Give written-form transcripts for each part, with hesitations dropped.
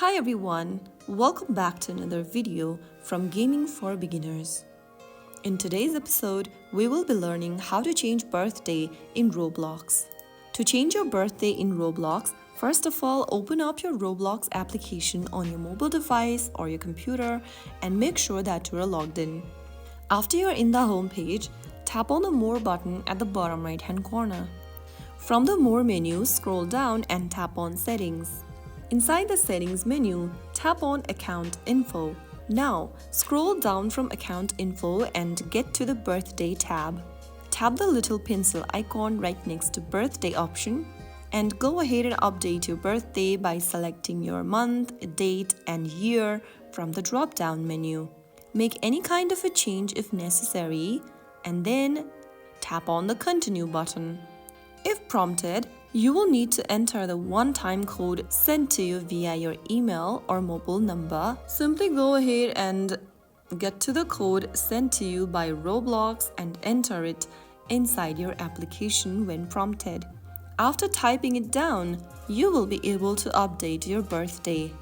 Hi everyone, welcome back to another video from Gaming for Beginners. In today's episode, we will be learning how to change birthday in Roblox. To change your birthday in Roblox, first of all, open up your Roblox application on your mobile device or your computer and make sure that you are logged in. After you're in the home page, tap on the More button at the bottom right hand corner. From the More menu, scroll down and tap on Settings. Inside the Settings menu, tap on Account Info. Now, scroll down from Account Info and get to the Birthday tab. Tap the little pencil icon right next to Birthday option and go ahead and update your birthday by selecting your month, date, and year from the drop-down menu. Make any kind of a change if necessary, and then tap on the Continue button. If prompted, you will need to enter the one-time code sent to you via your email or mobile number. Simply go ahead and get to the code sent to you by Roblox and enter it inside your application when prompted. After typing it down, you will be able to update your birthday.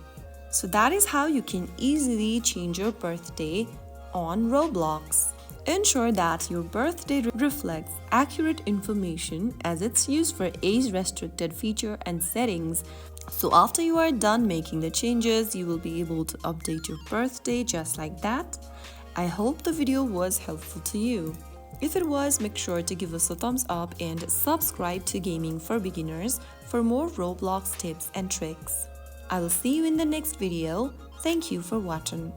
So that is how you can easily change your birthday on Roblox. Ensure that your birthday reflects accurate information as it's used for age-restricted feature and settings. So after you are done making the changes, you will be able to update your birthday just like that. I hope the video was helpful to you. If it was, make sure to give us a thumbs up and subscribe to Gaming for Beginners for more Roblox tips and tricks. I will see you in the next video. Thank you for watching.